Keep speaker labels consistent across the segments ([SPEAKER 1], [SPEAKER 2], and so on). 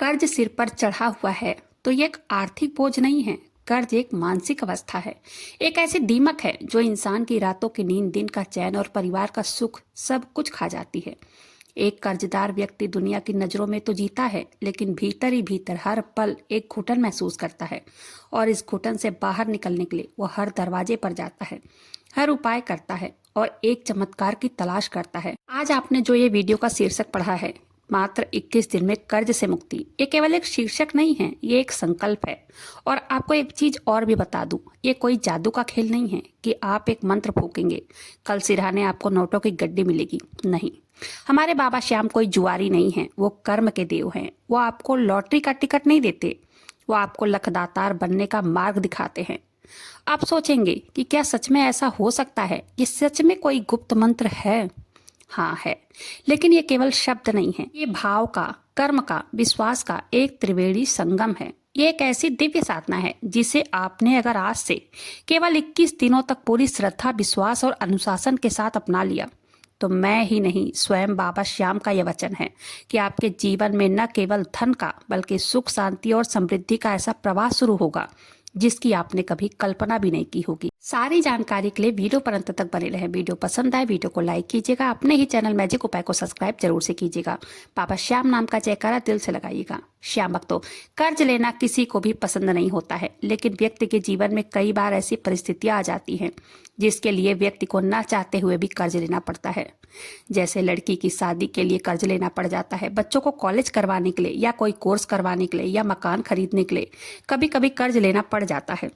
[SPEAKER 1] कर्ज सिर पर चढ़ा हुआ है तो ये एक आर्थिक बोझ नहीं है। कर्ज एक मानसिक अवस्था है, एक ऐसी दीमक है जो इंसान की रातों की नींद, दिन का चैन और परिवार का सुख सब कुछ खा जाती है। एक कर्जदार व्यक्ति दुनिया की नजरों में तो जीता है, लेकिन भीतर ही भीतर हर पल एक घुटन महसूस करता है। और इस घुटन से बाहर निकलने के लिए वो हर दरवाजे पर जाता है, हर उपाय करता है और एक चमत्कार की तलाश करता है। आज आपने जो ये वीडियो का शीर्षक पढ़ा है, मात्र 21 दिन में कर्ज से मुक्ति, ये केवल एक शीर्षक नहीं है, ये एक संकल्प है। और आपको एक चीज और भी बता दूं, ये कोई जादू का खेल नहीं है कि आप एक मंत्र फूकेंगे, कल सिरहाने आपको नोटों की गड्डी मिलेगी। नहीं, हमारे बाबा श्याम कोई जुआरी नहीं है, वो कर्म के देव हैं। वो आपको लॉटरी का टिकट नहीं देते, वो आपको लखदातार बनने का मार्ग दिखाते हैं। आप सोचेंगे कि क्या सच में ऐसा हो सकता है कि सच में कोई गुप्त मंत्र है? हाँ है, लेकिन ये केवल शब्द नहीं है, ये भाव का, कर्म का, विश्वास का एक त्रिवेणी संगम है। ये एक ऐसी दिव्य साधना है जिसे आपने अगर आज से केवल 21 दिनों तक पूरी श्रद्धा, विश्वास और अनुशासन के साथ अपना लिया, तो मैं ही नहीं, स्वयं बाबा श्याम का यह वचन है कि आपके जीवन में न केवल धन का बल्कि सुख, शांति और समृद्धि का ऐसा प्रवाह शुरू होगा जिसकी आपने कभी कल्पना भी नहीं की होगी। सारी जानकारी के लिए वीडियो पर अंत तक बने रहें। वीडियो पसंद आए वीडियो को लाइक कीजिएगा, अपने ही चैनल मैजिक उपाय को सब्सक्राइब जरूर से कीजिएगा। बाबा श्याम नाम का जयकारा दिल से लगाइएगा। श्याम भक्तों, कर्ज लेना किसी को भी पसंद नहीं होता है, लेकिन व्यक्ति के जीवन में कई बार ऐसी परिस्थितियां आ जाती हैं जिसके लिए व्यक्ति को ना चाहते हुए भी कर्ज लेना पड़ता है। जैसे लड़की की शादी के लिए कर्ज लेना पड़ जाता है, बच्चों को कॉलेज करवाने के लिए या कोई कोर्स करवाने के लिए या मकान खरीदने के लिए कभी कभी कर्ज लेना पड़ जाता है।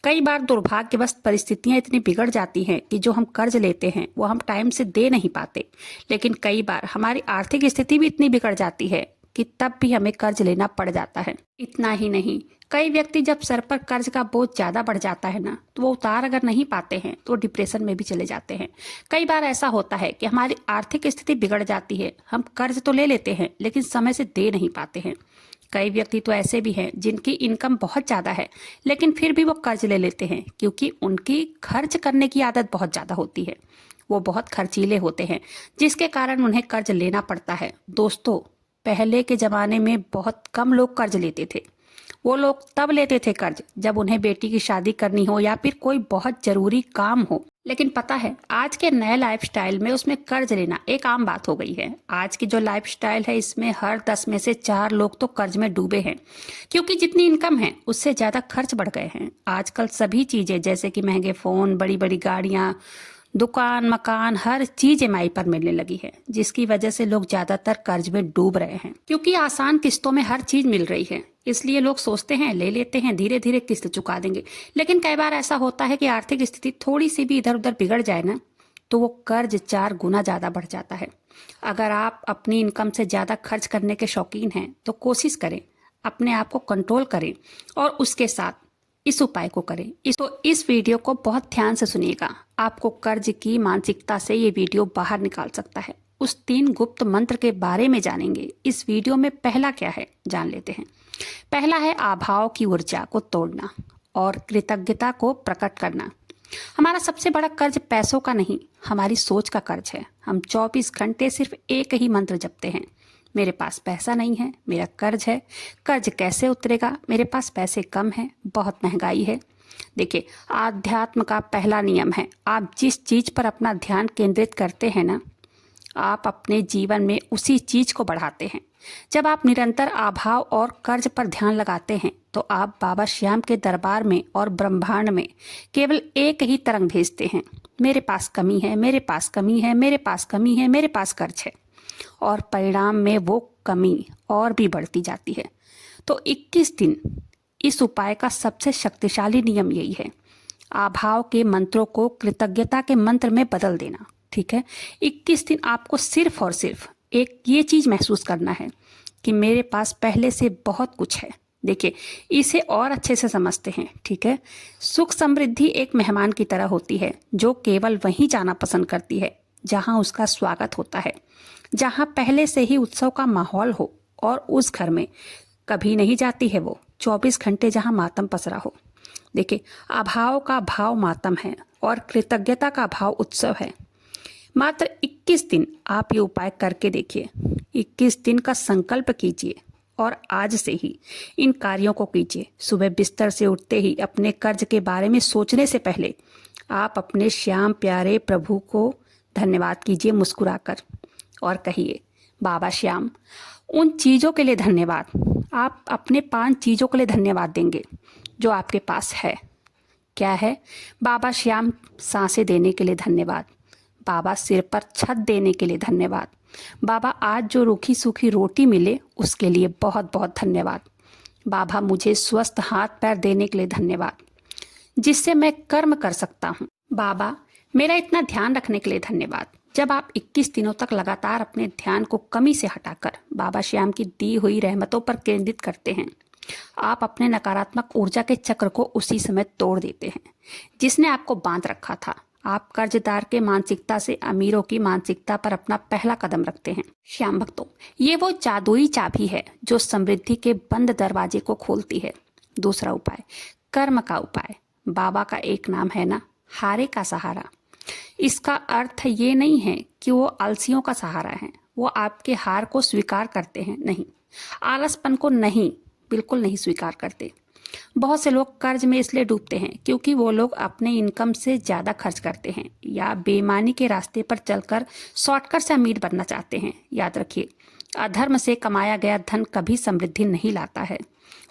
[SPEAKER 1] कई बार दुर्भाग्यवश परिस्थितियां इतनी बिगड़ जाती हैं कि जो हम कर्ज लेते हैं वो हम टाइम से दे नहीं पाते। लेकिन कई बार हमारी आर्थिक स्थिति भी इतनी बिगड़ जाती है कि तब भी हमें कर्ज लेना पड़ जाता है। इतना ही नहीं, कई व्यक्ति जब सर पर कर्ज का बोझ ज्यादा बढ़ जाता है ना, तो वो उतार अगर नहीं पाते हैं तो डिप्रेशन में भी चले जाते हैं। कई बार ऐसा होता है कि हमारी आर्थिक स्थिति बिगड़ जाती है, हम कर्ज तो ले लेते हैं लेकिन समय से दे नहीं पाते हैं। कई व्यक्ति तो ऐसे भी हैं जिनकी इनकम बहुत ज्यादा है, लेकिन फिर भी वो कर्ज ले लेते हैं क्योंकि उनकी खर्च करने की आदत बहुत ज्यादा होती है। वो बहुत खर्चीले होते हैं, जिसके कारण उन्हें कर्ज लेना पड़ता है। दोस्तों, पहले के जमाने में बहुत कम लोग कर्ज लेते थे। वो लोग तब लेते थे कर्ज जब उन्हें बेटी की शादी करनी हो या फिर कोई बहुत जरूरी काम हो। लेकिन पता है, आज के नए लाइफस्टाइल में उसमें कर्ज लेना एक आम बात हो गई है। आज की जो लाइफस्टाइल है, इसमें हर 10 में से 4 लोग तो कर्ज में डूबे हैं, क्योंकि जितनी इनकम है उससे ज्यादा खर्च बढ़ गए हैं। आजकल सभी चीजें जैसे कि महंगे फोन, बड़ी बड़ी गाड़ियां, दुकान, मकान, हर चीज ईएमआई पर मिलने लगी है, जिसकी वजह से लोग ज्यादातर कर्ज में डूब रहे हैं। क्योंकि आसान किस्तों में हर चीज मिल रही है, इसलिए लोग सोचते हैं ले लेते हैं, धीरे धीरे किस्त चुका देंगे। लेकिन कई बार ऐसा होता है कि आर्थिक स्थिति थोड़ी सी भी इधर उधर बिगड़ जाए ना, तो वो कर्ज 4 गुना ज्यादा बढ़ जाता है। अगर आप अपनी इनकम से ज्यादा खर्च करने के शौकीन हैं तो कोशिश करें, अपने आप को कंट्रोल करें और उसके साथ इस उपाय को करें। इस वीडियो को बहुत ध्यान से सुनिएगा। आपको कर्ज की मानसिकता से ये वीडियो बाहर निकाल सकता है। उस 3 गुप्त मंत्र के बारे में जानेंगे इस वीडियो में। पहला क्या है, जान लेते हैं। पहला है अभाव की ऊर्जा को तोड़ना और कृतज्ञता को प्रकट करना। हमारा सबसे बड़ा कर्ज पैसों का नहीं, हमारी सोच का कर्ज है। हम 24 घंटे सिर्फ एक ही मंत्र जपते हैं, मेरे पास पैसा नहीं है, मेरा कर्ज है। कर्ज कैसे उतरेगा? मेरे पास पैसे कम हैं, बहुत महंगाई है। देखिए, आध्यात्म का पहला नियम है, आप जिस चीज पर अपना ध्यान केंद्रित करते हैं ना, आप अपने जीवन में उसी चीज को बढ़ाते हैं। जब आप निरंतर अभाव और कर्ज पर ध्यान लगाते हैं तो आप बाबा श्याम के दरबार में और ब्रह्मांड में केवल एक ही तरंग भेजते हैं, मेरे पास कमी है, मेरे पास कमी है, मेरे पास कमी है, मेरे पास कर्ज है। और परिणाम में वो कमी और भी बढ़ती जाती है। तो 21 दिन इस उपाय का सबसे शक्तिशाली नियम यही है, अभाव के मंत्रों को कृतज्ञता के मंत्र में बदल देना। ठीक है, 21 दिन आपको सिर्फ और सिर्फ एक ये चीज महसूस करना है कि मेरे पास पहले से बहुत कुछ है। देखिए, इसे और अच्छे से समझते हैं। ठीक है, सुख समृद्धि एक मेहमान की तरह होती है जो केवल वहीं जाना पसंद करती है जहां उसका स्वागत होता है, जहां पहले से ही उत्सव का माहौल हो। और उस घर में कभी नहीं जाती है वो 24 घंटे जहां मातम पसरा हो। देखिए, अभाव का भाव मातम है और कृतज्ञता का भाव उत्सव है। मात्र 21 दिन आप ये उपाय करके देखिए। 21 दिन का संकल्प कीजिए और आज से ही इन कार्यों को कीजिए। सुबह बिस्तर से उठते ही अपने कर्ज के बारे में सोचने से पहले आप अपने श्याम प्यारे प्रभु को धन्यवाद कीजिए मुस्कुराकर और कहिए, बाबा श्याम, उन चीज़ों के लिए धन्यवाद। आप अपने 5 चीज़ों के लिए धन्यवाद देंगे जो आपके पास है। क्या है? बाबा श्याम, सांसें देने के लिए धन्यवाद। बाबा सिर पर छत देने के लिए धन्यवाद। बाबा आज जो रूखी सूखी रोटी मिले उसके लिए बहुत बहुत धन्यवाद। बाबा मुझे स्वस्थ हाथ पैर देने के लिए धन्यवाद जिससे मैं कर्म कर सकता हूँ। बाबा मेरा इतना ध्यान रखने के लिए धन्यवाद। जब आप 21 दिनों तक लगातार अपने ध्यान को कमी से हटाकर बाबा श्याम की दी हुई रहमतों पर केंद्रित करते हैं, आप अपने नकारात्मक ऊर्जा के चक्र को उसी समय तोड़ देते हैं जिसने आपको बांध रखा था। आप कर्जदार के मानसिकता से अमीरों की मानसिकता पर अपना पहला कदम रखते हैं। श्याम भक्तों, ये वो जादुई चाबी है जो समृद्धि के बंद दरवाजे को खोलती है। दूसरा उपाय, कर्म का उपाय। बाबा का एक नाम है ना, हारे का सहारा। इसका अर्थ ये नहीं है कि वो आलसियों का सहारा है। वो आपके हार को स्वीकार करते हैं, नहीं, आलसपन को नहीं, बिल्कुल नहीं स्वीकार करते। बहुत से लोग कर्ज में इसलिए डूबते हैं क्योंकि वो लोग अपने इनकम से ज़्यादा खर्च करते हैं या बेईमानी के रास्ते पर चलकर शॉर्टकट से अमीर बनना चाहते हैं। याद रखिए, अधर्म से कमाया गया धन कभी समृद्धि नहीं लाता है।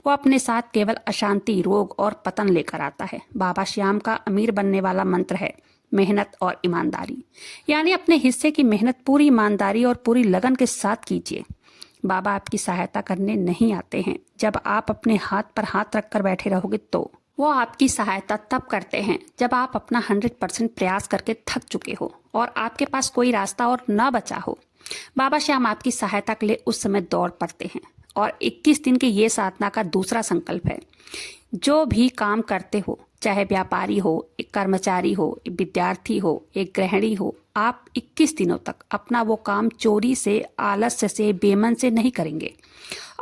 [SPEAKER 1] वो अपने साथ केवल अशांति, रोग और पतन लेकर आता है। बाबा श्याम का अमीर बनने वाला मंत्र है मेहनत और ईमानदारी। यानी अपने हिस्से की मेहनत पूरी ईमानदारी और पूरी लगन के साथ कीजिए। बाबा आपकी सहायता करने नहीं आते हैं जब आप अपने हाथ पर हाथ रखकर बैठे रहोगे, तो वो आपकी सहायता तब करते हैं जब आप अपना 100% प्रयास करके थक चुके हो और आपके पास कोई रास्ता और न बचा हो। बाबा श्याम आपकी सहायता के लिए उस समय दौड़ पड़ते हैं। और 21 दिन की ये साधना का दूसरा संकल्प है, जो भी काम करते हो, चाहे व्यापारी हो, एक कर्मचारी हो, एक विद्यार्थी हो, एक गृहिणी हो, आप 21 दिनों तक अपना वो काम चोरी से, आलस्य से, बेमन से नहीं करेंगे।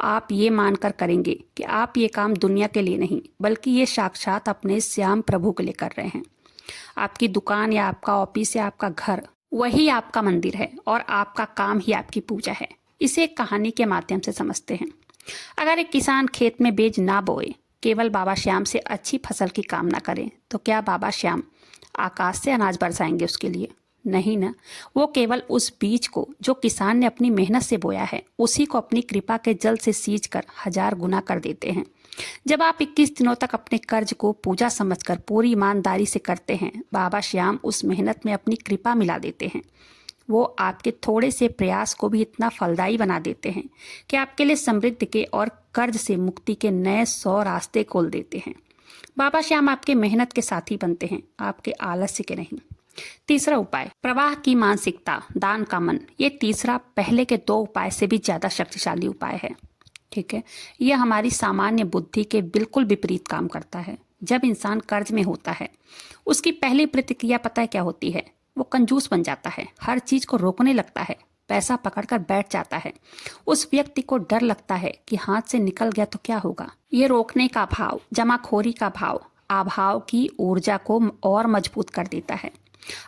[SPEAKER 1] आप ये मानकर करेंगे कि आप ये काम दुनिया के लिए नहीं बल्कि ये साक्षात अपने श्याम प्रभु के लिए कर रहे हैं। आपकी दुकान या आपका ऑफिस या आपका घर, वही आपका मंदिर है और आपका काम ही आपकी पूजा है। इसे एक कहानी के माध्यम से समझते हैं। अगर एक किसान खेत में बीज ना बोए, केवल बाबा श्याम से अच्छी फसल की कामना करें, तो क्या बाबा श्याम आकाश से अनाज बरसाएंगे उसके लिए? नहीं ना। वो केवल उस बीज को जो किसान ने अपनी मेहनत से बोया है, उसी को अपनी कृपा के जल से सींच कर 1000 गुना कर देते हैं। जब आप 21 दिनों तक अपने कर्ज को पूजा समझकर पूरी ईमानदारी से करते हैं, बाबा श्याम उस मेहनत में अपनी कृपा मिला देते हैं। वो आपके थोड़े से प्रयास को भी इतना फलदायी बना देते हैं कि आपके लिए समृद्धि के और कर्ज से मुक्ति के नए 100 रास्ते खोल देते हैं। बाबा श्याम आपके मेहनत के साथी बनते हैं, आपके आलस्य के नहीं। तीसरा उपाय, प्रवाह की मानसिकता, दान का मन। ये तीसरा पहले के 2 उपाय से भी ज्यादा शक्तिशाली उपाय है। ठीक है, यह हमारी सामान्य बुद्धि के बिल्कुल विपरीत काम करता है। जब इंसान कर्ज में होता है, उसकी पहली प्रतिक्रिया पता है क्या होती है? वो कंजूस बन जाता है, हर चीज को रोकने लगता है, पैसा पकड़कर बैठ जाता है। उस व्यक्ति को डर लगता है कि हाथ से निकल गया तो क्या होगा। ये रोकने का भाव, जमाखोरी का भाव, अभाव की ऊर्जा को और मजबूत कर देता है।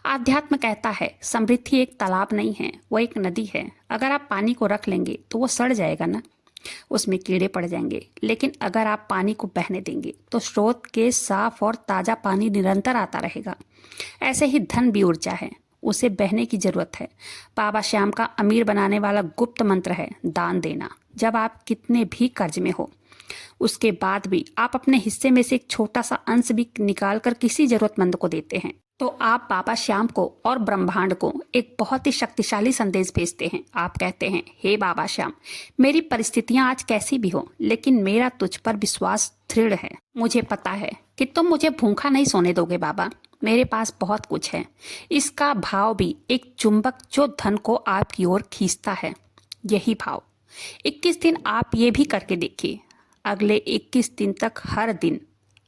[SPEAKER 1] आध्यात्म कहता है समृद्धि एक तालाब नहीं है, वो एक नदी है। अगर आप पानी को रख लेंगे तो वो सड़ जाएगा ना, उसमें कीड़े पड़ जाएंगे। लेकिन अगर आप पानी को बहने देंगे तो स्रोत के साफ और ताजा पानी निरंतर आता रहेगा। ऐसे ही धन भी ऊर्जा है, उसे बहने की जरूरत है। बाबा श्याम का अमीर बनाने वाला गुप्त मंत्र है दान देना। जब आप कितने भी कर्ज में हो, उसके बाद भी आप अपने हिस्से में से एक छोटा सा अंश भी निकाल कर किसी जरूरतमंद को देते हैं, तो आप बाबा श्याम को और ब्रह्मांड को एक बहुत ही शक्तिशाली संदेश भेजते हैं। आप कहते हैं, हे बाबा श्याम, मेरी परिस्थितियां आज कैसी भी हो, लेकिन मेरा तुझ पर विश्वास दृढ़ है। मुझे पता है कि तुम मुझे भूखा नहीं सोने दोगे बाबा, मेरे पास बहुत कुछ है। इसका भाव भी एक चुंबक जो धन को आपकी ओर खींचता है, यही भाव। 21 दिन आप ये भी करके देखिए। अगले 21 दिन तक हर दिन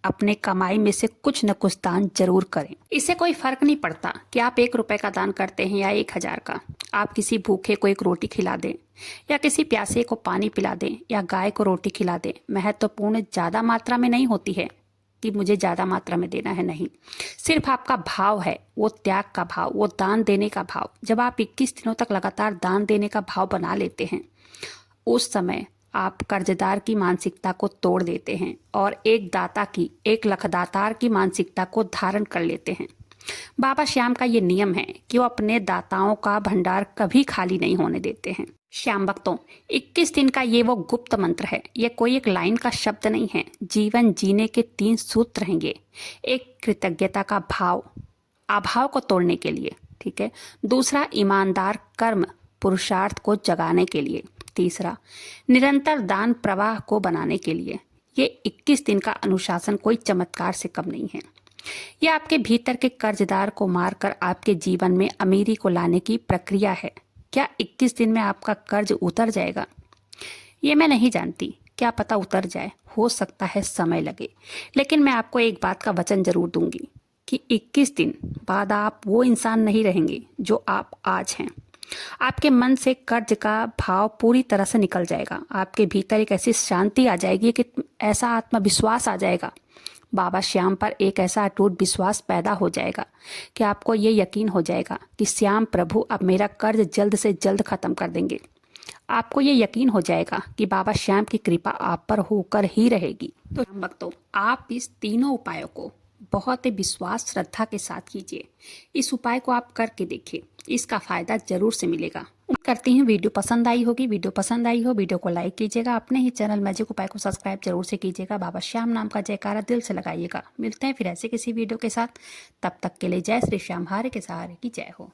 [SPEAKER 1] अपने कमाई में से कुछ न कुछ दान जरूर करें। इससे कोई फर्क नहीं पड़ता कि आप 1 रुपए का दान करते हैं या 1000 का। आप किसी भूखे को एक रोटी खिला दें या किसी प्यासे को पानी पिला दें या गाय को रोटी खिला दें। महत्वपूर्ण ज्यादा मात्रा में नहीं होती है कि मुझे ज्यादा मात्रा में देना है, नहीं, सिर्फ आपका भाव है, वो त्याग का भाव, वो दान देने का भाव। जब आप 21 दिनों तक लगातार दान देने का भाव बना लेते हैं, उस समय आप कर्जदार की मानसिकता को तोड़ देते हैं और एक लखदातार की मानसिकता को धारण कर लेते हैं। बाबा श्याम का ये नियम है कि वो अपने दाताओं का भंडार कभी खाली नहीं होने देते हैं। श्याम भक्तों, 21 दिन का ये वो गुप्त मंत्र है। ये कोई एक लाइन का शब्द नहीं है। जीवन जीने के 3 सूत्र रहेंगे। एक, कृतज्ञता का भाव, अभाव को तोड़ने के लिए, ठीक है। दूसरा, ईमानदार कर्म, पुरुषार्थ को जगाने के लिए। तीसरा, निरंतर दान प्रवाह को बनाने के लिए। ये 21 दिन का अनुशासन कोई चमत्कार से कम नहीं है। यह आपके भीतर के कर्जदार को मारकर आपके जीवन में अमीरी को लाने की प्रक्रिया है। क्या 21 दिन में आपका कर्ज उतर जाएगा? ये मैं नहीं जानती, क्या पता उतर जाए, हो सकता है समय लगे। लेकिन मैं आपको एक बात का वचन जरूर दूंगी कि 21 दिन बाद आप वो इंसान नहीं रहेंगे जो आप आज हैं। आपके मन से कर्ज का भाव पूरी तरह से निकल जाएगा। आपके भीतर एक ऐसी शांति आ जाएगी कि ऐसा आत्मविश्वास आ जाएगा, बाबा श्याम पर एक ऐसा अटूट विश्वास पैदा हो जाएगा कि आपको ये यकीन हो जाएगा कि श्याम प्रभु अब मेरा कर्ज जल्द से जल्द खत्म कर देंगे। आपको ये यकीन हो जाएगा कि बाबा श्याम की कृपा आप पर होकर ही रहेगी। तो भक्तों, आप इस तीनों उपायों को बहुत ही विश्वास श्रद्धा के साथ कीजिए। इस उपाय को आप करके देखिए, इसका फायदा जरूर से मिलेगा। उम्मीद करती हूँ वीडियो पसंद आई होगी। वीडियो पसंद आई हो, वीडियो को लाइक कीजिएगा। अपने ही चैनल मैजिक उपाय को सब्सक्राइब जरूर से कीजिएगा। बाबा श्याम नाम का जयकारा दिल से लगाइएगा। मिलते हैं फिर ऐसे किसी वीडियो के साथ। तब तक के लिए जय श्री श्याम, हारे के सहारे की जय हो।